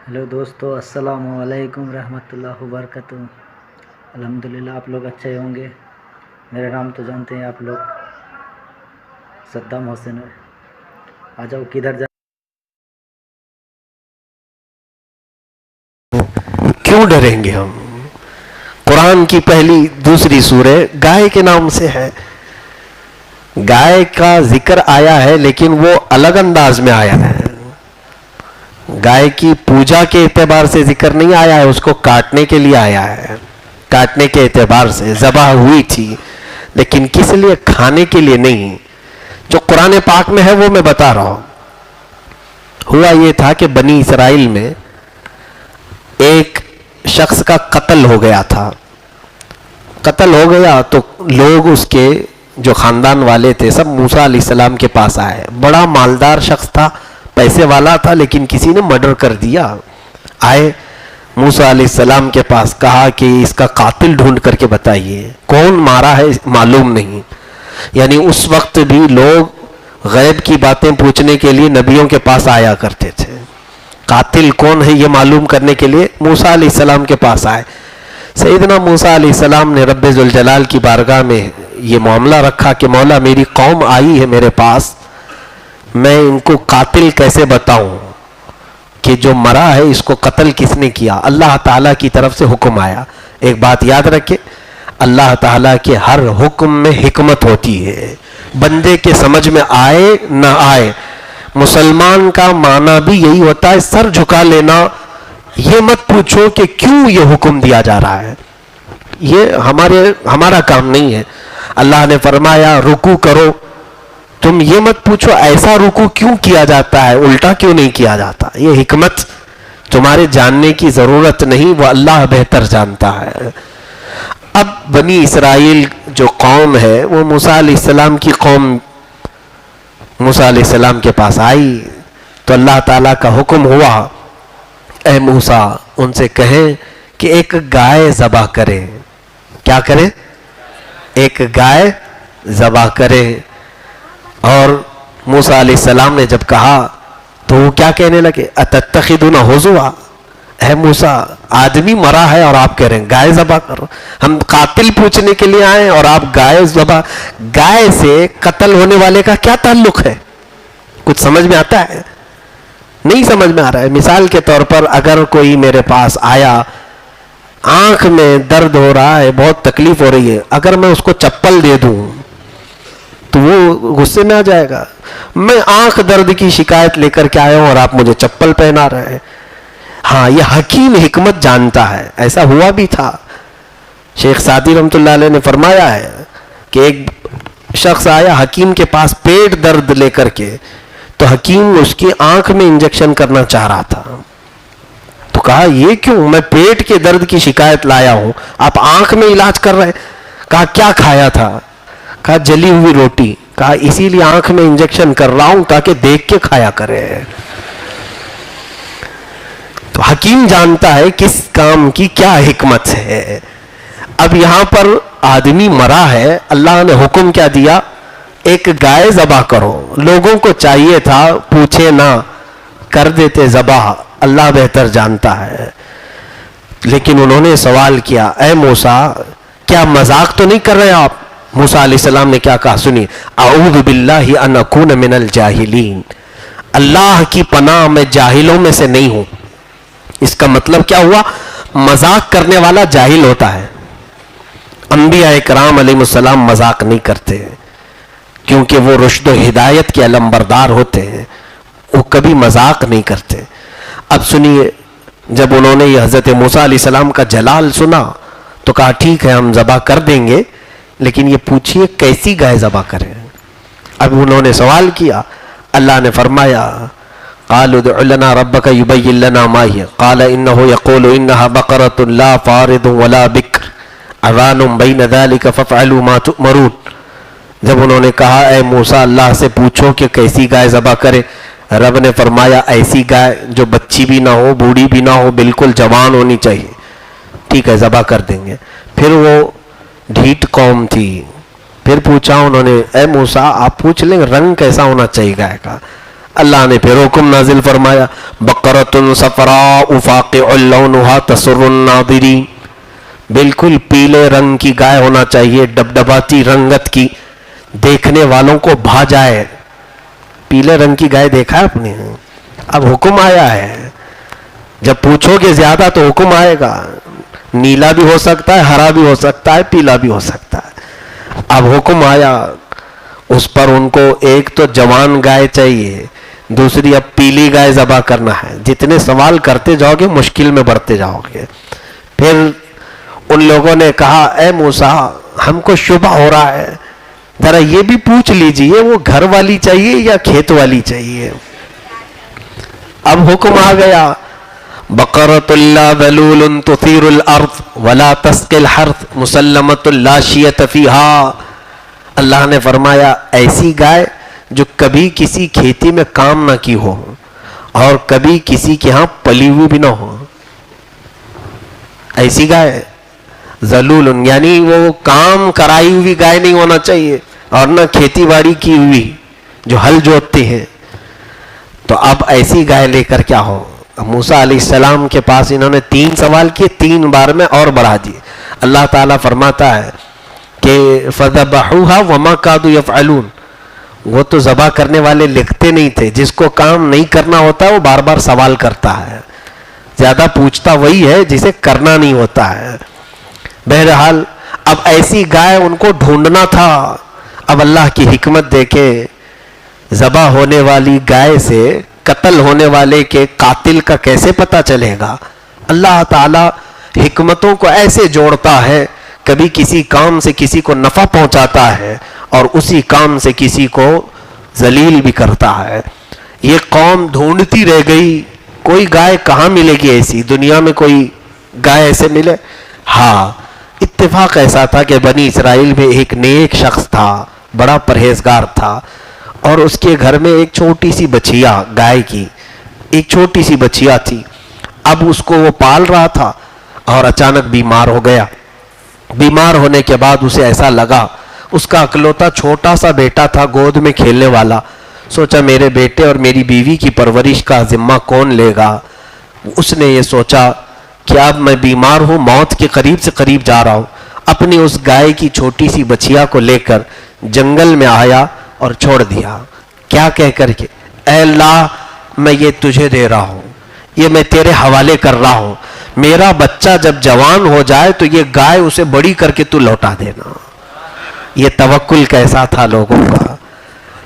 Hello دوستو، السلام علیکم رحمۃ اللہ وبرکاتہ۔ الحمدللہ آپ لوگ اچھے ہوں گے۔ میرا نام تو جانتے ہیں آپ لوگ، صدام حسین ہے۔ آ جاؤ، کدھر جا کیوں ڈریں گے ہم؟ قرآن کی پہلی دوسری سورہ گائے کے نام سے ہے۔ گائے کا ذکر آیا ہے لیکن وہ الگ انداز میں آیا ہے۔ گائے کی پوجا کے اعتبار سے ذکر نہیں آیا ہے، اس کو کاٹنے کے لیے آیا ہے۔ کاٹنے کے اعتبار سے ذبح ہوئی تھی، لیکن کس لیے؟ کھانے کے لیے نہیں۔ جو قرآن پاک میں ہے وہ میں بتا رہا ہوں۔ ہوا یہ تھا کہ بنی اسرائیل میں ایک شخص کا قتل ہو گیا تھا۔ قتل ہو گیا تو لوگ اس کے جو خاندان والے تھے سب موسیٰ علیہ السلام کے پاس آئے۔ بڑا مالدار شخص تھا، پیسے والا تھا، لیکن کسی نے مرڈر کر دیا۔ آئے موسیٰ علیہ السلام کے پاس، کہا کہ اس کا قاتل ڈھونڈ کر کے بتائیے، کون مارا ہے معلوم نہیں۔ یعنی اس وقت بھی لوگ غیب کی باتیں پوچھنے کے لیے نبیوں کے پاس آیا کرتے تھے۔ قاتل کون ہے یہ معلوم کرنے کے لیے موسیٰ علیہ السلام کے پاس آئے۔ سیدنا موسیٰ علیہ السلام نے رب ذوالجلال کی بارگاہ میں یہ معاملہ رکھا کہ مولا میری قوم آئی ہے میرے پاس، میں ان کو قاتل کیسے بتاؤں کہ جو مرا ہے اس کو قتل کس نے کیا؟ اللہ تعالیٰ کی طرف سے حکم آیا۔ ایک بات یاد رکھے، اللہ تعالیٰ کے ہر حکم میں حکمت ہوتی ہے، بندے کے سمجھ میں آئے نہ آئے۔ مسلمان کا معنی بھی یہی ہوتا ہے، سر جھکا لینا۔ یہ مت پوچھو کہ کیوں یہ حکم دیا جا رہا ہے، یہ ہمارا کام نہیں ہے۔ اللہ نے فرمایا رکوع کرو، تم یہ مت پوچھو ایسا رکوع کیوں کیا جاتا ہے، الٹا کیوں نہیں کیا جاتا۔ یہ حکمت تمہارے جاننے کی ضرورت نہیں، وہ اللہ بہتر جانتا ہے۔ اب بنی اسرائیل جو قوم ہے وہ موسیٰ علیہ السلام کی قوم موسیٰ علیہ السلام کے پاس آئی تو اللہ تعالیٰ کا حکم ہوا، اے موسیٰ ان سے کہیں کہ ایک گائے ذبح کریں۔ کیا کریں؟ ایک گائے ذبح کریں۔ اور موسیٰ علیہ السلام نے جب کہا تو وہ کیا کہنے لگے؟ اتتخذون ہزوا، اے موسیٰ آدمی مرا ہے اور آپ کہہ رہے ہیں گائے ذبح کرو؟ ہم قاتل پوچھنے کے لیے آئے اور آپ گائے ذبح۔ گائے سے قتل ہونے والے کا کیا تعلق ہے؟ کچھ سمجھ میں آتا ہے؟ نہیں سمجھ میں آ رہا ہے۔ مثال کے طور پر اگر کوئی میرے پاس آیا، آنکھ میں درد ہو رہا ہے، بہت تکلیف ہو رہی ہے، اگر میں اس کو چپل دے دوں تو وہ غصے میں آ جائے گا۔ میں آنکھ درد کی شکایت لے کر کے آیا ہوں اور آپ مجھے چپل پہنا رہے ہیں۔ ہاں، یہ حکیم حکمت جانتا ہے۔ ایسا ہوا بھی تھا، شیخ سعدی رحمۃ اللہ علیہ نے فرمایا ہے کہ ایک شخص آیا حکیم کے پاس پیٹ درد لے کر کے، تو حکیم اس کی آنکھ میں انجیکشن کرنا چاہ رہا تھا۔ تو کہا یہ کیوں؟ میں پیٹ کے درد کی شکایت لایا ہوں، آپ آنکھ میں علاج کر رہے۔ کہا کیا کھایا تھا؟ کہا جلی ہوئی روٹی۔ کہا اسی لیے آنکھ میں انجیکشن کر رہا ہوں تاکہ دیکھ کے کھایا کرے۔ تو حکیم جانتا ہے کس کام کی کیا حکمت ہے۔ اب یہاں پر آدمی مرا ہے، اللہ نے حکم کیا دیا؟ ایک گائے ذبح کرو۔ لوگوں کو چاہیے تھا پوچھے نہ، کر دیتے ذبح، اللہ بہتر جانتا ہے۔ لیکن انہوں نے سوال کیا، اے موسیٰ کیا مذاق تو نہیں کر رہے آپ؟ موسیٰ علیہ السلام نے کیا کہا سنیے، اعوذ باللہ ان اکون من الجاہلین، اللہ کی پناہ میں جاہلوں میں سے نہیں ہوں۔ اس کا مطلب کیا ہوا؟ مذاق کرنے والا جاہل ہوتا ہے۔ انبیاء کرام علیہ السلام مذاق نہیں کرتے کیونکہ وہ رشد و ہدایت کے علمبردار ہوتے ہیں، وہ کبھی مذاق نہیں کرتے۔ اب سنیے، جب انہوں نے یہ حضرت موسیٰ علیہ السلام کا جلال سنا تو کہا ٹھیک ہے ہم ذبح کر دیں گے، لیکن یہ پوچھئے کیسی گائے ذبح کریں۔ اب انہوں نے سوال کیا، اللہ نے فرمایا قالوا ادع لنا ربك يبين لنا ما هي قال انه يقول انها بقرة لا فارض ولا بكر عوان بين ذلك فافعلوا ما تؤمرون۔ جب انہوں نے کہا اے موسیٰ اللہ سے پوچھو کہ کیسی گائے ذبح کرے، رب نے فرمایا ایسی گائے جو بچی بھی نہ ہو، بوڑھی بھی نہ ہو، بالکل جوان ہونی چاہیے۔ ٹھیک ہے ذبح کر دیں گے۔ پھر وہ ڈھیٹ قوم تھی، پھر پوچھا انہوں نے اے موسیٰ آپ پوچھ لیں رنگ کیسا ہونا چاہیے گائے کا؟ اللہ نے پھر حکم نازل فرمایا بقرۃ صفراء فاقع لونها تسر الناظرین، بالکل پیلے رنگ کی گائے ہونا چاہیے، ڈبڈباتی رنگت کی، دیکھنے والوں کو بھا جائے۔ پیلے رنگ کی گائے دیکھا آپ نے؟ اب حکم آیا ہے، جب پوچھو گے زیادہ تو حکم آئے گا، نیلا بھی ہو سکتا ہے، ہرا بھی ہو سکتا ہے، پیلا بھی ہو سکتا ہے۔ اب حکم آیا اس پر، ان کو ایک تو جوان گائے چاہیے، دوسری اب پیلی گائے ذبح کرنا ہے۔ جتنے سوال کرتے جاؤ گے مشکل میں بڑھتے جاؤ گے۔ پھر ان لوگوں نے کہا اے موسیٰ ہم کو شبہ ہو رہا ہے، ذرا یہ بھی پوچھ لیجئے وہ گھر والی چاہیے یا کھیت والی چاہیے۔ اب حکم آ گیا بقرۃ لا ذلول تثیر الارض ولا تسقی الحرث مسلمۃ لا شیۃ فیہا، اللہ نے فرمایا ایسی گائے جو کبھی کسی کھیتی میں کام نہ کی ہو اور کبھی کسی کے ہاں پلی ہوئی بھی نہ ہو، ایسی گائے ذلول، یعنی وہ کام کرائی ہوئی گائے نہیں ہونا چاہیے اور نہ کھیتی باڑی کی ہوئی جو ہل جوتتے ہیں۔ تو اب ایسی گائے لے کر کیا ہو؟ موسیٰ علیہ السلام کے پاس انہوں نے 3 سوال کیے، 3 بار میں اور بڑھا دیے۔ اللہ تعالیٰ فرماتا ہے کہ فَذَبَحُوهَا وَمَا كَادُوا يَفْعَلُونَ، وہ تو ذبح کرنے والے لکھتے نہیں تھے، جس کو کام نہیں کرنا ہوتا وہ بار بار سوال کرتا ہے، زیادہ پوچھتا وہی ہے جسے کرنا نہیں ہوتا ہے۔ بہرحال اب ایسی گائے ان کو ڈھونڈنا تھا۔ اب اللہ کی حکمت دیکھیں، ذبح ہونے والی گائے سے قتل ہونے والے کے قاتل کا کیسے پتہ چلے گا؟ اللہ تعالی حکمتوں کو ایسے جوڑتا ہے، کبھی کسی کام سے کسی کو نفع پہنچاتا ہے اور اسی کام سے کسی کو ذلیل بھی کرتا ہے۔ یہ قوم ڈھونڈتی رہ گئی، کوئی گائے کہاں ملے گی ایسی؟ دنیا میں کوئی گائے ایسے ملے؟ ہاں، اتفاق ایسا تھا کہ بنی اسرائیل میں ایک نیک شخص تھا، بڑا پرہیزگار تھا، اور اس کے گھر میں ایک چھوٹی سی بچیا گائے کی، ایک چھوٹی سی بچیا تھی۔ اب اس کو وہ پال رہا تھا اور اچانک بیمار ہو گیا۔ بیمار ہونے کے بعد اسے ایسا لگا، اس کا اکلوتا چھوٹا سا بیٹا تھا گود میں کھیلنے والا، سوچا میرے بیٹے اور میری بیوی کی پرورش کا ذمہ کون لے گا؟ اس نے یہ سوچا کہ اب میں بیمار ہوں، موت کے قریب سے قریب جا رہا ہوں، اپنی اس گائے کی چھوٹی سی بچیا کو لے کر جنگل میں آیا اور چھوڑ دیا۔ کیا کہہ کر کے اے اللہ میں یہ تجھے دے رہا ہوں، یہ میں تیرے حوالے کر رہا ہوں، میرا بچہ جب جوان ہو جائے تو یہ گائے اسے بڑی کر کے تو لوٹا دینا۔ یہ توکل کیسا تھا لوگوں کا،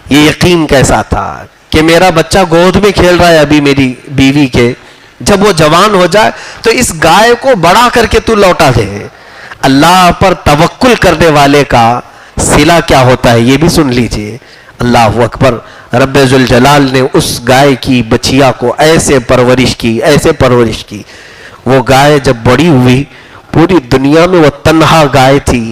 یہ یقین کیسا تھا کہ میرا بچہ گود میں کھیل رہا ہے ابھی میری بیوی کے، جب وہ جوان ہو جائے تو اس گائے کو بڑا کر کے تو لوٹا دے۔ اللہ پر توکل کرنے والے کا صلہ کیا ہوتا ہے یہ بھی سن لیجئے۔ اللہ اکبر، رب ذوالجلال نے اس گائے کی بچیا کو ایسے پرورش کی، ایسے پرورش کی، وہ گائے جب بڑی ہوئی، پوری دنیا میں وہ تنہا گائے تھی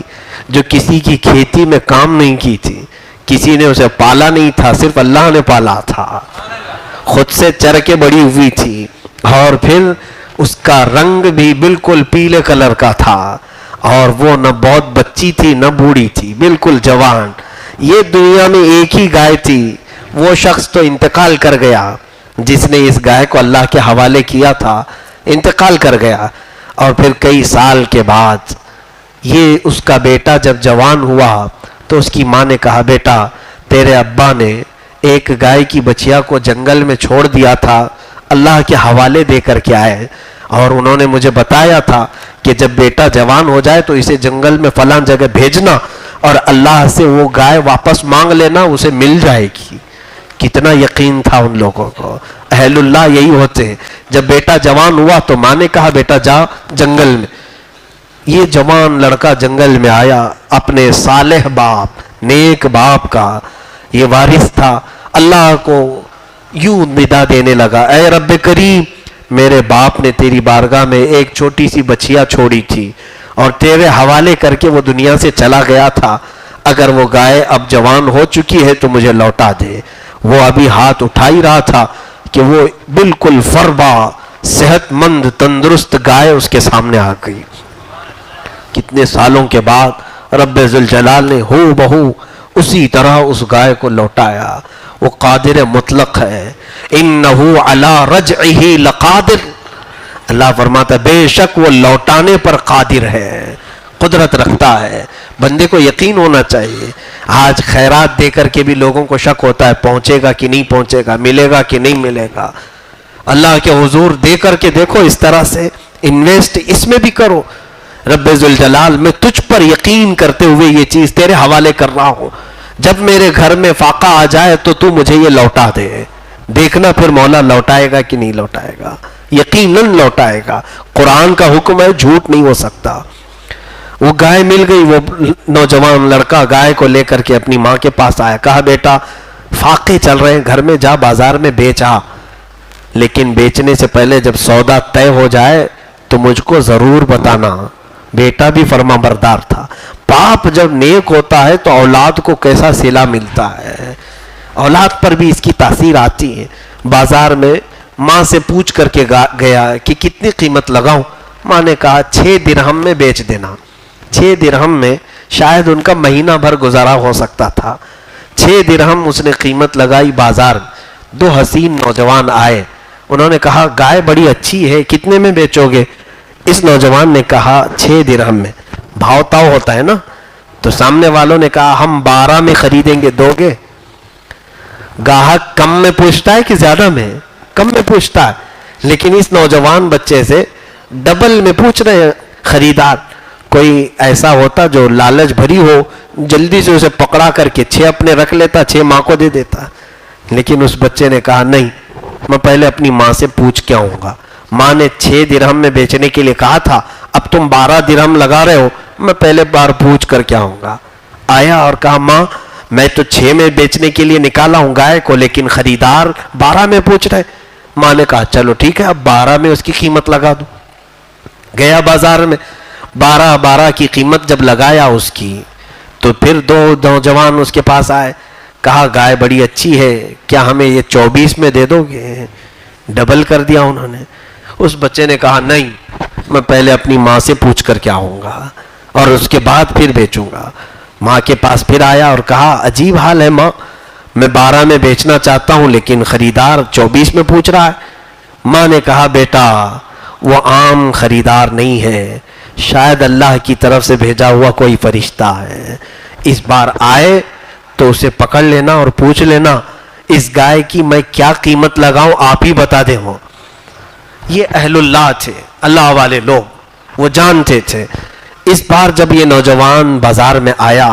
جو کسی کی کھیتی میں کام نہیں کی تھی، کسی نے اسے پالا نہیں تھا، صرف اللہ نے پالا تھا، خود سے چر کے بڑی ہوئی تھی، اور پھر اس کا رنگ بھی بالکل پیلے کلر کا تھا، اور وہ نہ بہت بچی تھی نہ بوڑھی تھی، بالکل جوان۔ یہ دنیا میں ایک ہی گائے تھی، وہ شخص تو انتقال کر گیا جس نے اس گائے کو اللہ کے حوالے کیا تھا، انتقال کر گیا۔ اور پھر کئی سال کے بعد یہ اس کا بیٹا جب جوان ہوا تو اس کی ماں نے کہا بیٹا تیرے ابا نے ایک گائے کی بچیا کو جنگل میں چھوڑ دیا تھا، اللہ کے حوالے دے کر کے آئے، اور انہوں نے مجھے بتایا تھا کہ جب بیٹا جوان ہو جائے تو اسے جنگل میں فلاں جگہ بھیجنا اور اللہ سے وہ گائے واپس مانگ لینا، اسے مل جائے گی۔ کتنا یقین تھا ان لوگوں کو، اہل اللہ یہی ہوتے ہیں۔ جب بیٹا جوان ہوا تو ماں نے کہا بیٹا جا جنگل میں۔ یہ جوان لڑکا جنگل میں آیا، اپنے صالح باپ، نیک باپ کا یہ وارث تھا، اللہ کو یوں ندا دینے لگا، اے رب کریم میرے باپ نے تیری بارگاہ میں ایک چھوٹی سی بچیا چھوڑی تھی اور تیرے حوالے کر کے وہ دنیا سے چلا گیا تھا، اگر وہ گائے اب جوان ہو چکی ہے تو مجھے لوٹا دے۔ وہ ابھی ہاتھ اٹھا ہی رہا تھا کہ وہ بالکل فربا صحت مند تندرست گائے اس کے سامنے آ گئی۔ کتنے سالوں کے بعد رب ذوالجلال نے ہو بہو اسی طرح اس گائے کو لوٹایا. وہ قادر مطلق ہے. انہو علی رجعہ لقادر. اللہ فرماتا ہے بے شک وہ لوٹانے پر قادر ہے، قدرت رکھتا ہے. بندے کو یقین ہونا چاہیے. آج خیرات دے کر کے بھی لوگوں کو شک ہوتا ہے پہنچے گا کہ نہیں پہنچے گا، ملے گا کہ نہیں ملے گا. اللہ کے حضور دے کر کے دیکھو، اس طرح سے انویسٹ اس میں بھی کرو. رب ذوالجلال میں تجھ پر یقین کرتے ہوئے یہ چیز تیرے حوالے کر رہا ہوں. جب میرے گھر میں فاقہ آ جائے تو مجھے یہ لوٹا دے. دیکھنا پھر مولا لوٹائے گا کہ نہیں لوٹائے گا. یقیناً لوٹائے گا. قرآن کا حکم ہے، جھوٹ نہیں ہو سکتا. وہ گائے مل گئی. وہ نوجوان لڑکا گائے کو لے کر کے اپنی ماں کے پاس آیا. کہا بیٹا فاقے چل رہے ہیں گھر میں، جا بازار میں بیچ آ، لیکن بیچنے سے پہلے جب سودا طے ہو جائے تو مجھ کو ضرور بتانا. بیٹا بھی فرما بردار تھا. باپ جب نیک ہوتا ہے تو اولاد کو کیسا صلہ ملتا ہے، اولاد پر بھی اس کی تاثیر آتی ہے. بازار میں ماں سے پوچھ کر کے گیا کہ کتنی قیمت لگاؤں. ماں نے کہا 6 درہم میں بیچ دینا. 6 درہم میں شاید ان کا مہینہ بھر گزارا ہو سکتا تھا. 6 درہم اس نے قیمت لگائی. بازار 2 حسین نوجوان آئے. انہوں نے کہا گائے بڑی اچھی ہے، کتنے میں بیچو گے؟ اس نوجوان نے کہا 6 درہم میں. بھاؤ تاؤ ہوتا ہے نا، تو سامنے والوں نے کہا ہم 12 میں خریدیں گے، دو گے؟ گاہک کم میں پوچھتا ہے کہ زیادہ میں؟ کم میں پوچھتا ہے. لیکن اس نوجوان بچے سے ڈبل میں پوچھ رہے ہیں خریدار. کوئی ایسا ہوتا جو لالچ بھری ہو، جلدی سے اسے پکڑا کر کے 6 اپنے رکھ لیتا، 6 ماں کو دے دیتا. لیکن اس بچے نے کہا نہیں، میں پہلے اپنی ماں سے پوچھ کے آؤں گا. ماں نے 6 درہم میں بیچنے کے لیے کہا تھا، اب تم 12 درہم لگا رہے ہو، میں پہلے بار پوچھ کر کے آؤں گا. آیا اور کہا ماں میں تو 6 میں بیچنے کے لیے نکالا ہوں گائے کو، لیکن خریدار 12 میں پوچھ رہے. ماں نے کہا چلو ٹھیک ہے، اب 12 میں اس کی قیمت لگا دو. گیا بازار میں 12 کی قیمت جب لگایا اس کی، تو پھر 2 نوجوان اس کے پاس آئے. کہا گائے بڑی اچھی ہے، کیا ہمیں یہ 24 میں دے دو گے؟ ڈبل کر دیا انہوں نے. اس بچے نے کہا نہیں، میں پہلے اپنی ماں سے پوچھ کر کے آؤں گا اور اس کے بعد پھر بیچوں گا. ماں کے پاس پھر آیا اور کہا عجیب حال ہے ماں، میں 12 میں بیچنا چاہتا ہوں لیکن خریدار 24 میں پوچھ رہا ہے. ماں نے کہا بیٹا وہ عام خریدار نہیں ہے، شاید اللہ کی طرف سے بھیجا ہوا کوئی فرشتہ ہے. اس بار آئے تو اسے پکڑ لینا اور پوچھ لینا اس گائے کی میں کیا قیمت لگاؤں، آپ ہی بتا دیں. وہ یہ اہل اللہ تھے، اللہ والے لوگ، وہ جانتے تھے. اس بار جب یہ نوجوان بازار میں آیا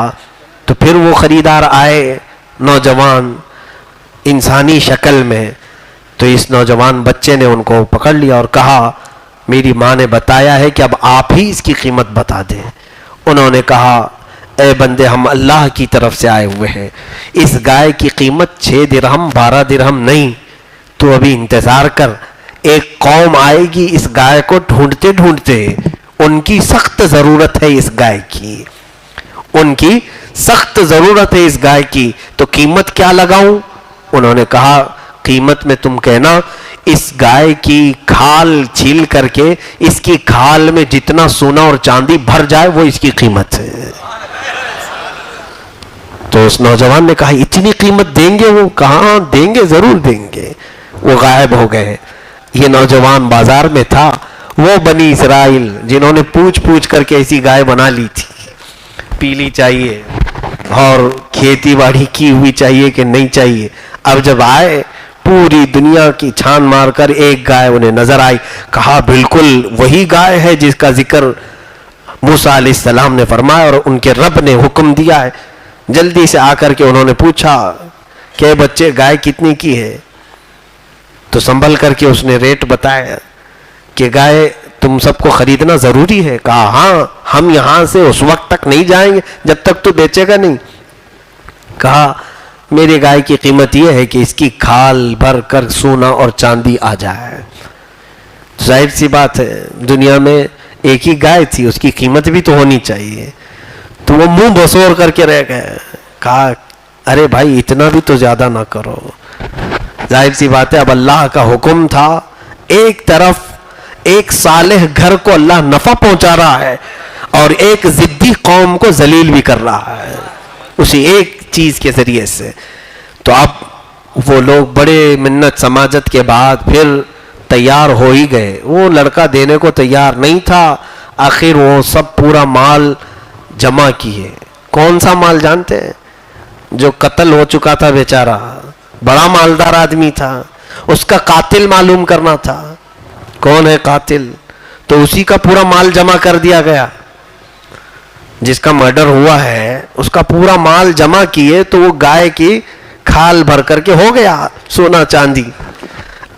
تو پھر وہ خریدار آئے، نوجوان انسانی شکل میں. تو اس نوجوان بچے نے ان کو پکڑ لیا اور کہا میری ماں نے بتایا ہے کہ اب آپ ہی اس کی قیمت بتا دیں. انہوں نے کہا اے بندے ہم اللہ کی طرف سے آئے ہوئے ہیں، اس گائے کی قیمت 6 درہم 12 درہم نہیں، تو ابھی انتظار کر. ایک قوم آئے گی اس گائے کو ڈھونڈتے ڈھونڈتے، ان کی سخت ضرورت ہے اس گائے کی، ان کی سخت ضرورت ہے اس گائے کی، تو قیمت کیا لگاؤں؟ انہوں نے کہا قیمت میں تم کہنا اس گائے کی کھال چھیل کر کے اس کی کھال میں جتنا سونا اور چاندی بھر جائے وہ اس کی قیمت ہے. تو اس نوجوان نے کہا اتنی قیمت دیں گے؟ وہ کہاں دیں گے، ضرور دیں گے. وہ غائب ہو گئے. یہ نوجوان بازار میں تھا، وہ بنی اسرائیل جنہوں نے پوچھ پوچھ کر کے ایسی گائے بنا لی تھی، پیلی چاہیے اور کھیتی باڑی کی ہوئی چاہیے کہ نہیں چاہیے. اب جب آئے پوری دنیا کی چھان مار کر ایک گائے انہیں نظر آئی. کہا بالکل وہی گائے ہے جس کا ذکر موسیٰ علیہ السلام نے فرمایا اور ان کے رب نے حکم دیا ہے. جلدی سے آ کر کے انہوں نے پوچھا کہ بچے گائے کتنی کی ہے؟ تو سنبھل کر کے اس نے ریٹ بتایا کہ گائے تم سب کو خریدنا ضروری ہے. کہا ہاں، ہم یہاں سے اس وقت تک نہیں جائیں گے جب تک تو بیچے گا نہیں. کہا میرے گائے کی قیمت یہ ہے کہ اس کی کھال بھر کر سونا اور چاندی آ جائے. ظاہر سی بات ہے دنیا میں ایک ہی گائے تھی، اس کی قیمت بھی تو ہونی چاہیے. تو وہ منہ بسور کر کے رہ گئے. کہا ارے بھائی اتنا بھی تو زیادہ نہ کرو. ظاہر سی بات ہے اب اللہ کا حکم تھا، ایک طرف ایک صالح گھر کو اللہ نفع پہنچا رہا ہے اور ایک ضدی قوم کو ذلیل بھی کر رہا ہے. اسی ایک چیز کے ذریعے سے. تو اب وہ لوگ بڑے منت سماجت کے بعد پھر تیار ہو ہی گئے. وہ لڑکا دینے کو تیار نہیں تھا. آخر وہ سب پورا مال جمع کیے. کون سا مال جانتے ہیں؟ جو قتل ہو چکا تھا بیچارہ, بڑا مالدار آدمی تھا, اس کا قاتل معلوم کرنا تھا. کون ہے قاتل؟ تو اسی کا پورا مال جمع کر دیا گیا. جس کا مرڈر ہوا ہے اس کا پورا مال جمع کیے تو وہ گائے کی کھال بھر کر کے ہو گیا سونا چاندی.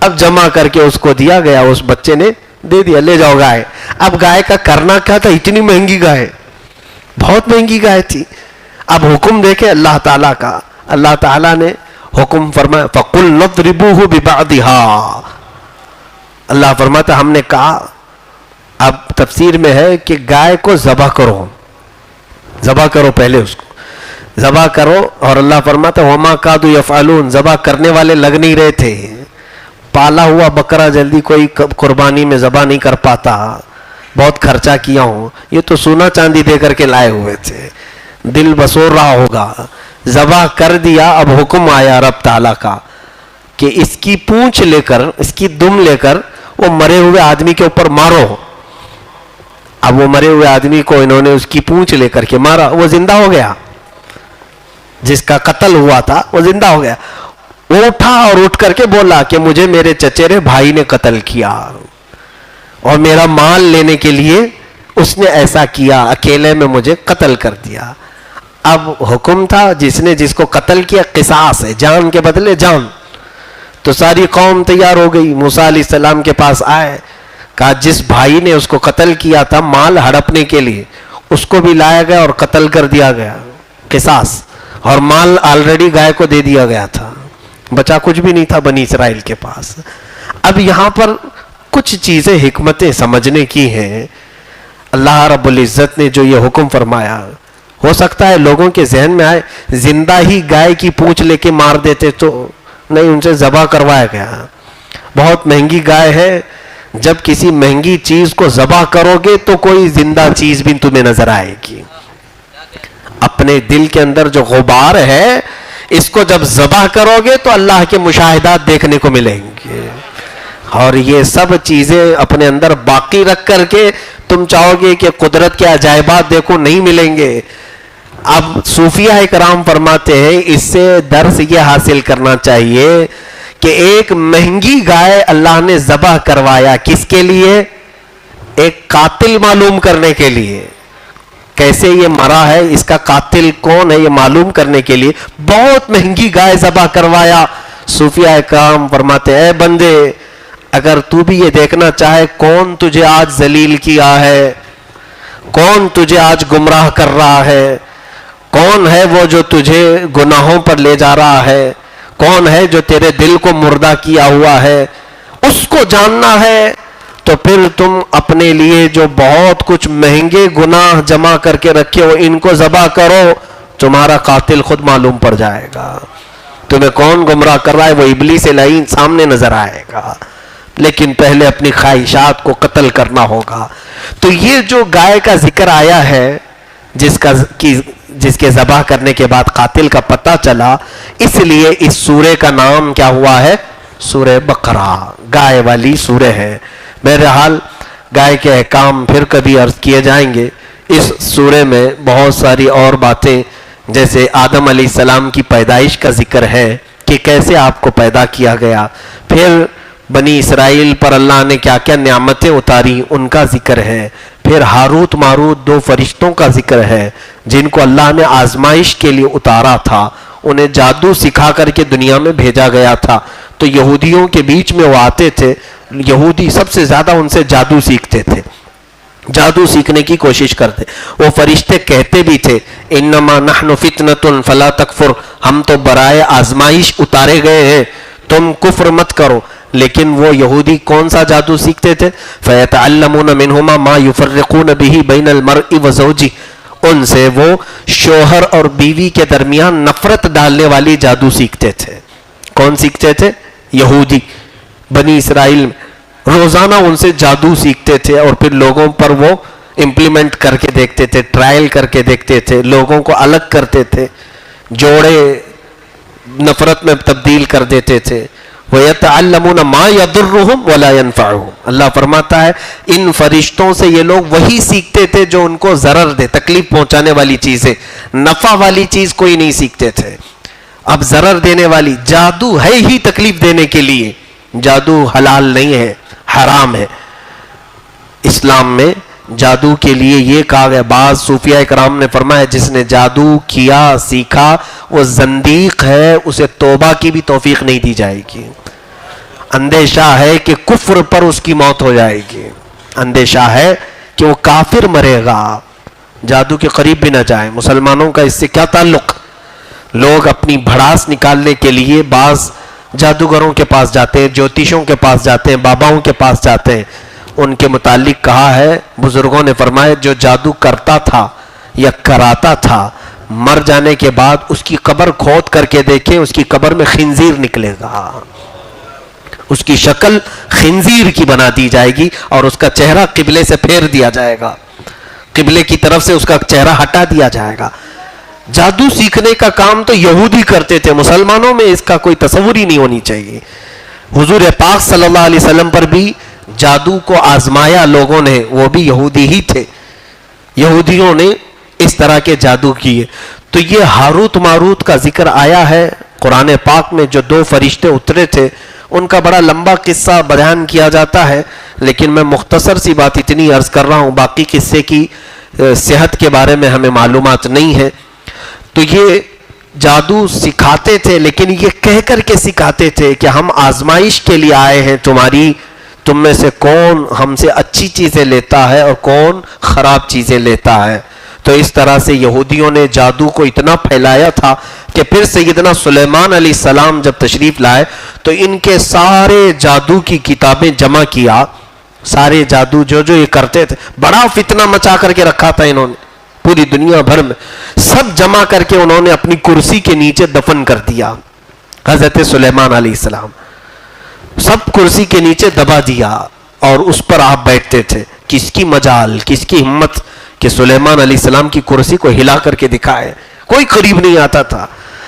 اب جمع کر کے اس کو دیا گیا, اس بچے نے دے دیا, لے جاؤ گائے. اب گائے کا کرنا کیا تھا؟ اتنی مہنگی گائے, بہت مہنگی گائے تھی. اب حکم دیکھے اللہ تعالیٰ کا. اللہ تعالیٰ نے حکم فرمایا فَقُلْ نَضْرِبُوهُ بِبَعْضِهَا. اللہ فرماتا ہم نے کہا, اب تفسیر میں ہے کہ گائے کو ذبح کرو, ذبح کرو, پہلے اس کو ذبح کرو. اور اللہ فرماتا وَمَا كَادُوا يَفْعَلُونَ, ذبح کرنے والے لگ نہیں رہے تھے. پالا ہوا بکرا جلدی کوئی قربانی میں ذبح نہیں کر پاتا, بہت خرچہ کیا ہوں. یہ تو سونا چاندی دے کر کے لائے ہوئے تھے, دل بسور رہا ہوگا. ذبح کر دیا. اب حکم آیا رب تعالیٰ کا کہ اس کی پونچھ لے کر, اس کی دم لے کر وہ مرے ہوئے آدمی کے اوپر مارو. اب وہ مرے ہوئے آدمی کو انہوں نے اس کی پونچھ لے کر کے مارا, وہ زندہ ہو گیا. جس کا قتل ہوا تھا وہ زندہ ہو گیا. وہ اٹھا اور اٹھ کر کے بولا کہ مجھے میرے چچیرے بھائی نے قتل کیا اور میرا مال لینے کے لیے اس نے ایسا کیا, اکیلے میں مجھے قتل کر دیا. اب حکم تھا جس نے جس کو قتل کیا قصاص ہے, جان کے بدلے جان. تو ساری قوم تیار ہو گئی, موسیٰ علیہ السلام کے پاس آئے, کہا جس بھائی نے اس کو قتل کیا تھا مال ہڑپنے کے لیے, اس کو بھی لایا گیا اور قتل کر دیا گیا, قصاص. اور مال آلریڈی گائے کو دے دیا گیا تھا, بچا کچھ بھی نہیں تھا بنی اسرائیل کے پاس. اب یہاں پر کچھ چیزیں حکمتیں سمجھنے کی ہیں. اللہ رب العزت نے جو یہ حکم فرمایا, ہو سکتا ہے لوگوں کے ذہن میں آئے زندہ ہی گائے کی پونچھ لے کے مار دیتے, تو نہیں, ان سے ذبح کروایا گیا. بہت مہنگی گائے ہے, جب کسی مہنگی چیز کو ذبح کرو گے تو کوئی زندہ چیز بھی تمہیں نظر آئے گی. اپنے دل کے اندر جو غبار ہے اس کو جب ذبح کرو گے تو اللہ کے مشاہدات دیکھنے کو ملیں گے. اور یہ سب چیزیں اپنے اندر باقی رکھ کر کے تم چاہو گے کہ قدرت کے عجائبات دیکھو, نہیں ملیں گے. اب صوفیہ اکرام فرماتے ہیں اس سے درس یہ حاصل کرنا چاہیے کہ ایک مہنگی گائے اللہ نے ذبح کروایا, کس کے لیے؟ ایک قاتل معلوم کرنے کے لیے. کیسے یہ مرا ہے, اس کا قاتل کون ہے یہ معلوم کرنے کے لیے بہت مہنگی گائے ذبح کروایا. صوفیہ اکرام فرماتے ہیں اے بندے, اگر تو بھی یہ دیکھنا چاہے کون تجھے آج ذلیل کیا ہے, کون تجھے آج گمراہ کر رہا ہے, کون ہے وہ جو تجھے گناہوں پر لے جا رہا ہے, کون ہے جو تیرے دل کو مردہ کیا ہوا ہے, اس کو جاننا ہے تو پھر تم اپنے لیے جو بہت کچھ مہنگے گناہ جمع کر کے رکھے ہو ان کو ذبح کرو, تمہارا قاتل خود معلوم پڑ جائے گا. تمہیں کون گمراہ کر رہا ہے وہ ابلیس لعین سامنے نظر آئے گا. لیکن پہلے اپنی خواہشات کو قتل کرنا ہوگا. تو یہ جو گائے کا ذکر آیا ہے جس کے ذبح کرنے کے بعد قاتل کا پتہ چلا, اس لیے اس سورے کا نام کیا ہوا ہے؟ سورہ بقرہ, گائے والی سورہ ہے. بہرحال گائے کے احکام پھر کبھی عرض کیے جائیں گے. اس سورے میں بہت ساری اور باتیں, جیسے آدم علیہ السلام کی پیدائش کا ذکر ہے کہ کیسے آپ کو پیدا کیا گیا, پھر بنی اسرائیل پر اللہ نے کیا کیا نعمتیں اتاری ان کا ذکر ہے, پھر ہاروت ماروت 2 فرشتوں کا ذکر ہے جن کو اللہ نے آزمائش کے لیے اتارا تھا, انہیں جادو سکھا کر کے دنیا میں بھیجا گیا تھا. تو یہودیوں کے بیچ میں وہ آتے تھے, یہودی سب سے زیادہ ان سے جادو سیکھتے تھے, جادو سیکھنے کی کوشش کرتے. وہ فرشتے کہتے بھی تھے انما نحن فتنۃ فلا تکفر, ہم تو برائے آزمائش اتارے گئے ہیں, تم کفر مت کرو. لیکن وہ یہودی کون سا جادو سیکھتے تھے؟ فَيَتَعَلَّمُونَ مِنْهُمَا مَا يُفَرِّقُونَ بِهِ بَيْنَ الْمَرْءِ وَزَوْجِهِ, ان سے وہ شوہر اور بیوی کے درمیان نفرت ڈالنے والی جادو سیکھتے تھے. کون سیکھتے تھے؟ یہودی. بنی اسرائیل روزانہ ان سے جادو سیکھتے تھے اور پھر لوگوں پر وہ امپلیمنٹ کر کے دیکھتے تھے, ٹرائل کر کے دیکھتے تھے, لوگوں کو الگ کرتے تھے. جوڑے نفرت میں تبدیل کر دیتے تھے. وَيَتَعَلَّمُونَ مَا يَضُرُّهُمْ وَلَا يَنْفَعُهُمْ. اللہ فرماتا ہے ان فرشتوں سے یہ لوگ وہی سیکھتے تھے جو ان کو ضرر دے, تکلیف پہنچانے والی چیزیں, نفع والی چیز کوئی نہیں سیکھتے تھے. اب ضرر دینے والی, جادو ہے ہی تکلیف دینے کے لیے, جادو حلال نہیں ہے, حرام ہے. اسلام میں جادو کے لیے یہ کہا گیا, بعض صوفیاء کرام نے فرمایا جس نے جادو کیا سیکھا وہ زندیق ہے, اسے توبہ کی بھی توفیق نہیں دی جائے گی. اندیشہ ہے کہ کفر پر اس کی موت ہو جائے گی, اندیشہ ہے کہ وہ کافر مرے گا, جادو کے قریب بھی نہ جائے. مسلمانوں کا اس سے کیا تعلق؟ لوگ اپنی بھڑاس نکالنے کے لیے بعض جادوگروں کے پاس جاتے ہیں, جوتیشوں کے پاس جاتے ہیں, باباؤں کے پاس جاتے ہیں. ان کے متعلق کہا ہے, بزرگوں نے فرمایا جو جادو کرتا تھا یا کراتا تھا, مر جانے کے بعد اس کی قبر کھود کر کے دیکھیں, اس کی قبر میں خنزیر نکلے گا, اس کی شکل خنزیر کی بنا دی جائے گی اور اس کا چہرہ قبلے سے پھیر دیا جائے گا, قبلے کی طرف سے اس کا چہرہ ہٹا دیا جائے گا. جادو سیکھنے کا کام تو یہودی کرتے تھے, مسلمانوں میں اس کا کوئی تصور ہی نہیں ہونی چاہیے. حضور پاک صلی اللہ علیہ وسلم پر بھی جادو کو آزمایا لوگوں نے, وہ بھی یہودی ہی تھے, یہودیوں نے اس طرح کے جادو کیے. تو یہ ہاروت ماروت کا ذکر آیا ہے قرآن پاک میں, جو 2 فرشتے اترے تھے, ان کا بڑا لمبا قصہ بیان کیا جاتا ہے, لیکن میں مختصر سی بات اتنی عرض کر رہا ہوں, باقی قصے کی صحت کے بارے میں ہمیں معلومات نہیں ہے. تو یہ جادو سکھاتے تھے, لیکن یہ کہہ کر کے سکھاتے تھے کہ ہم آزمائش کے لیے آئے ہیں تمہاری, تم میں سے کون ہم سے اچھی چیزیں لیتا ہے اور کون خراب چیزیں لیتا ہے. تو اس طرح سے یہودیوں نے جادو کو اتنا پھیلایا تھا کہ پھر سیدنا سلیمان علیہ السلام جب تشریف لائے تو ان کے سارے جادو کی کتابیں جمع کیا, سارے جادو جو یہ کرتے تھے, بڑا فتنہ مچا کر کے رکھا تھا انہوں نے پوری دنیا بھر میں, سب جمع کر کے انہوں نے اپنی کرسی کے نیچے دفن کر دیا. حضرت سلیمان علیہ السلام سب کرسی کے نیچے دبا دیا اور اس پر آپ بیٹھتے تھے. کس کی مجال, کس کی ہمت کہ سلیمان علیہ السلام کی کرسی کو ہلا کر کے دکھائے, کوئی قریب نہیں آتا تھا.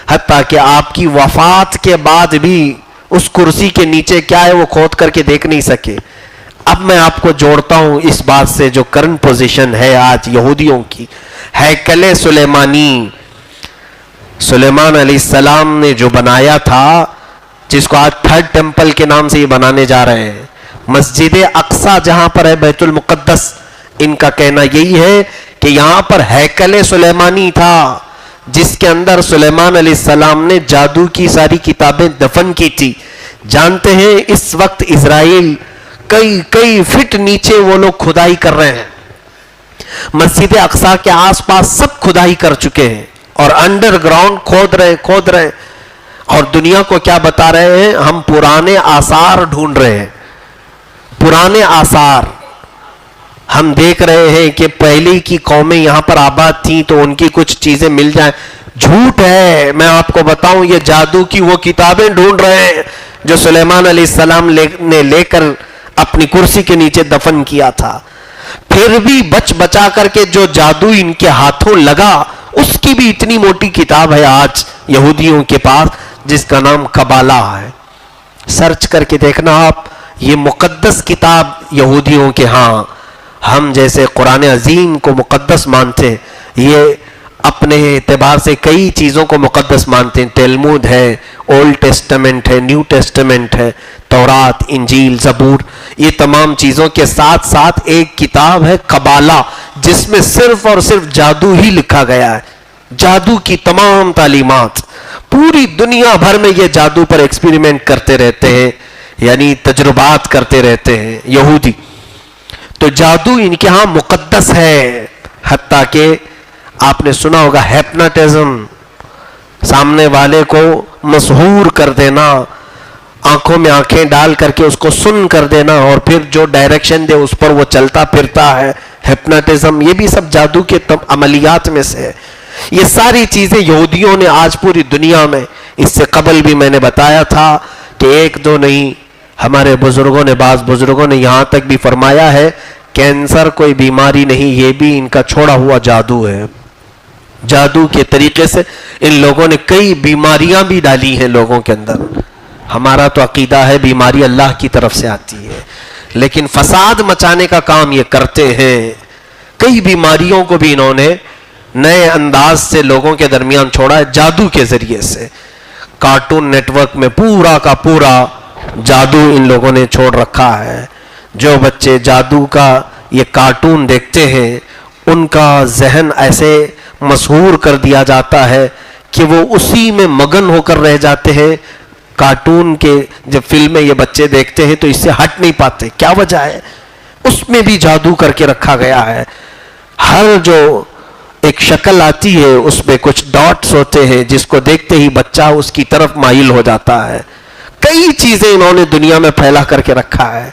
حتیٰ کہ آپ کی وفات کے بعد بھی اس کرسی کے نیچے کیا ہے وہ کھود کر کے دیکھ نہیں سکے. اب میں آپ کو جوڑتا ہوں اس بات سے جو کرنٹ پوزیشن ہے آج یہودیوں کی. ہیکل سلیمانی, سلیمان علیہ السلام نے جو بنایا تھا, جس کو آج 3rd ٹیمپل کے نام سے یہ بنانے جا رہے ہیں, مسجد اقصی جہاں پر ہے بیت المقدس, ان کا کہنا یہی ہے کہ یہاں پر ہیکل سلیمانی تھا جس کے اندر سلیمان علیہ السلام نے جادو کی ساری کتابیں دفن کی تھی. جانتے ہیں اس وقت اسرائیل کئی فٹ نیچے وہ لوگ کھدائی کر رہے ہیں, مسجد اقصی کے آس پاس سب کھدائی کر چکے ہیں اور انڈر گراؤنڈ کھود رہے ہیں اور دنیا کو کیا بتا رہے ہیں, ہم پرانے آثار ڈھونڈ رہے ہیں, پرانے آثار ہم دیکھ رہے ہیں کہ پہلی کی قومیں یہاں پر آباد تھیں تو ان کی کچھ چیزیں مل جائیں. جھوٹ ہے, میں آپ کو بتاؤں یہ جادو کی وہ کتابیں ڈھونڈ رہے ہیں جو سلیمان علیہ السلام نے لے کر اپنی کرسی کے نیچے دفن کیا تھا. پھر بھی بچا کر کے جو جادو ان کے ہاتھوں لگا, اس کی بھی اتنی موٹی کتاب ہے آج یہودیوں کے پاس جس کا نام کبالہ ہے. سرچ کر کے دیکھنا آپ, یہ مقدس کتاب یہودیوں کے ہاں. ہم جیسے قرآن عظیم کو مقدس مانتے ہیں, یہ اپنے اعتبار سے کئی چیزوں کو مقدس مانتے ہیں. تلمود ہے, اولڈ ٹیسٹمنٹ ہے, نیو ٹیسٹمنٹ ہے, تورات, انجیل, زبور, یہ تمام چیزوں کے ساتھ ساتھ ایک کتاب ہے کبالہ جس میں صرف اور صرف جادو ہی لکھا گیا ہے, جادو کی تمام تعلیمات. پوری دنیا بھر میں یہ جادو پر ایکسپیریمنٹ کرتے رہتے ہیں, یعنی تجربات کرتے رہتے ہیں یہودی. تو جادو ان کے ہاں مقدس ہے. حتیٰ کہ آپ نے سنا ہوگا ہیپناٹزم, سامنے والے کو مسحور کر دینا, آنکھوں میں آنکھیں ڈال کر کے اس کو سن کر دینا اور پھر جو ڈائریکشن دے اس پر وہ چلتا پھرتا ہے. ہیپناٹزم یہ بھی سب جادو کے عملیات میں سے ہے. یہ ساری چیزیں یہودیوں نے آج پوری دنیا میں, اس سے قبل بھی میں نے بتایا تھا کہ 1-2 نہیں, ہمارے بزرگوں نے, بعض بزرگوں نے یہاں تک بھی فرمایا ہے کینسر کوئی بیماری نہیں, یہ بھی ان کا چھوڑا ہوا جادو ہے. جادو کے طریقے سے ان لوگوں نے کئی بیماریاں بھی ڈالی ہیں لوگوں کے اندر. ہمارا تو عقیدہ ہے بیماری اللہ کی طرف سے آتی ہے، لیکن فساد مچانے کا کام یہ کرتے ہیں. کئی بیماریوں کو بھی انہوں نے نئے انداز سے لوگوں کے درمیان چھوڑا ہے جادو کے ذریعے سے. کارٹون نیٹ ورک میں پورا کا پورا جادو ان لوگوں نے چھوڑ رکھا ہے. جو بچے جادو کا یہ کارٹون دیکھتے ہیں ان کا ذہن ایسے مسحور کر دیا جاتا ہے کہ وہ اسی میں مگن ہو کر رہ جاتے ہیں. کارٹون کے جب فلمیں یہ بچے دیکھتے ہیں تو اس سے ہٹ نہیں پاتے. کیا وجہ ہے؟ اس میں بھی جادو کر کے رکھا گیا ہے. ہر جو ایک شکل آتی ہے اس میں کچھ ڈاٹس ہوتے ہیں جس کو دیکھتے ہی بچہ اس کی طرف مائل ہو جاتا ہے. کئی چیزیں انہوں نے دنیا میں پھیلا کر کے رکھا ہے.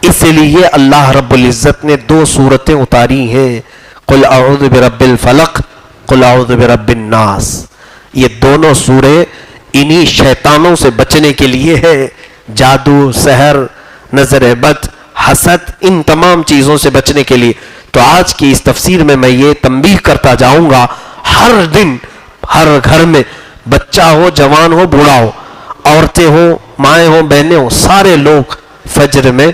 اسی لیے اللہ رب العزت نے 2 سورتیں اتاری ہیں، قل اعوذ برب الفلق، قل اعوذ برب الناس. یہ دونوں سورے انہی شیطانوں سے بچنے کے لیے ہے. جادو، سحر، نظر بد، حسد، ان تمام چیزوں سے بچنے کے لیے. تو آج کی اس تفسیر میں یہ تنبیہ کرتا جاؤں گا، ہر دن ہر گھر میں بچہ ہو، جوان ہو، بوڑھا ہو، عورتیں ہو، مائیں ہو، بہنیں ہو، سارے لوگ فجر میں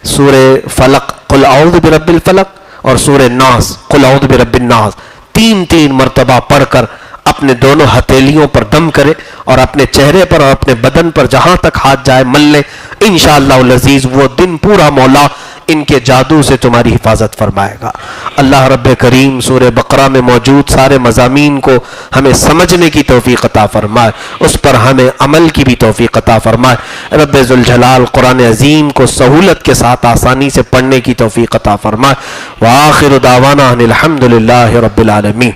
سورہ فلق قل اعوذ برب الفلق اور سورہ ناس قل اعوذ برب الناس 3 مرتبہ پڑھ کر اپنے دونوں ہتھیلیوں پر دم کرے اور اپنے چہرے پر اور اپنے بدن پر جہاں تک ہاتھ جائے مل لے. انشاءاللہ العزیز وہ دن پورا مولا ان کے جادو سے تمہاری حفاظت فرمائے گا. اللہ رب کریم سورہ بقرہ میں موجود سارے مضامین کو ہمیں سمجھنے کی توفیق عطا فرمائے، اس پر ہمیں عمل کی بھی توفیق عطا فرمائے. رب ذوالجلال قرآن عظیم کو سہولت کے ساتھ آسانی سے پڑھنے کی توفیق عطا فرمائے. وآخر دعوانا ان الحمدللہ رب العالمین.